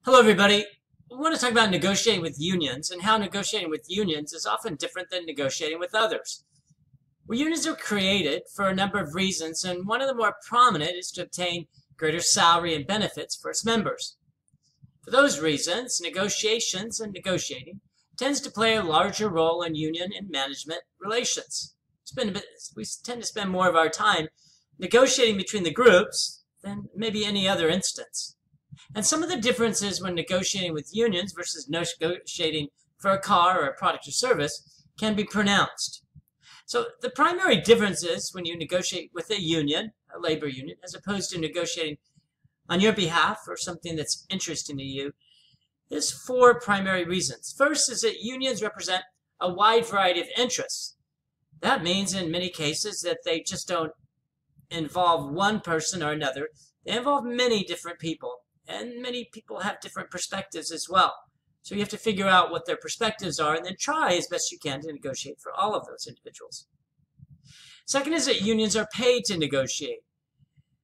Hello, everybody. We want to talk about negotiating with unions and how negotiating with unions is often different than negotiating with others. Well, unions are created for a number of reasons, and one of the more prominent is to obtain greater salary and benefits for its members. For those reasons, negotiations and negotiating tends to play a larger role in union and management relations. We tend to spend more of our time negotiating between the groups than maybe any other instance. And some of the differences when negotiating with unions versus negotiating for a car or a product or service can be pronounced. So the primary differences when you negotiate with a union, a labor union, as opposed to negotiating on your behalf for something that's interesting to you, is four primary reasons. First is that unions represent a wide variety of interests. That means in many cases that they just don't involve one person or another. They involve many different people. And many people have different perspectives as well. So you have to figure out what their perspectives are and then try as best you can to negotiate for all of those individuals. Second is that unions are paid to negotiate.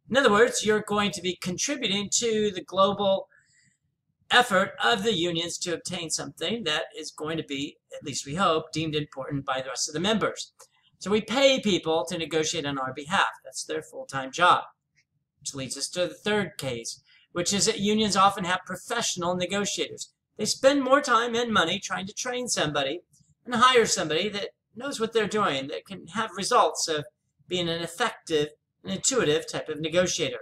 In other words, you're going to be contributing to the global effort of the unions to obtain something that is going to be, at least we hope, deemed important by the rest of the members. So we pay people to negotiate on our behalf. That's their full-time job. Which leads us to the third case, which is that unions often have professional negotiators. They spend more time and money trying to train somebody and hire somebody that knows what they're doing, that can have results of being an effective and intuitive type of negotiator.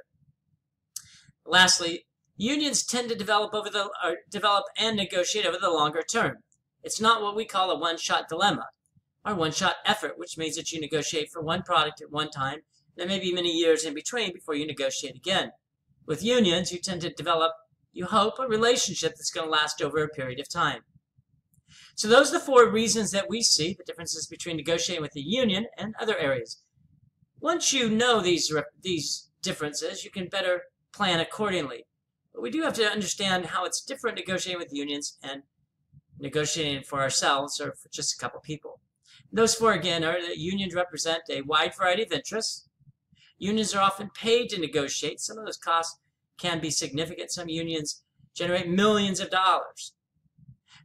Lastly, unions tend to develop and negotiate over the longer term. It's not what we call a one-shot dilemma or one-shot effort, which means that you negotiate for one product at one time. There may be many years in between before you negotiate again. With unions, you tend to develop, you hope, a relationship that's going to last over a period of time. So those are the four reasons that we see the differences between negotiating with the union and other areas. Once you know these differences, you can better plan accordingly. But we do have to understand how it's different negotiating with unions and negotiating for ourselves or for just a couple people. Those four, again, are that unions represent a wide variety of interests. Unions are often paid to negotiate. Some of those costs can be significant. Some unions generate millions of dollars.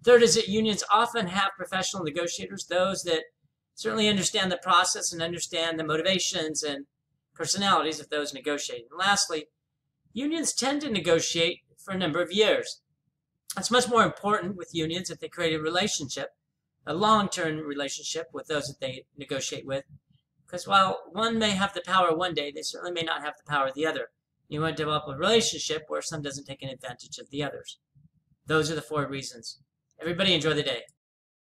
Third is that unions often have professional negotiators, those that certainly understand the process and understand the motivations and personalities of those negotiating. And lastly, unions tend to negotiate for a number of years. It's much more important with unions that they create a relationship, a long-term relationship with those that they negotiate with. Because while one may have the power one day, they certainly may not have the power of the other. You want to develop a relationship where some doesn't take an advantage of the others. Those are the four reasons. Everybody enjoy the day.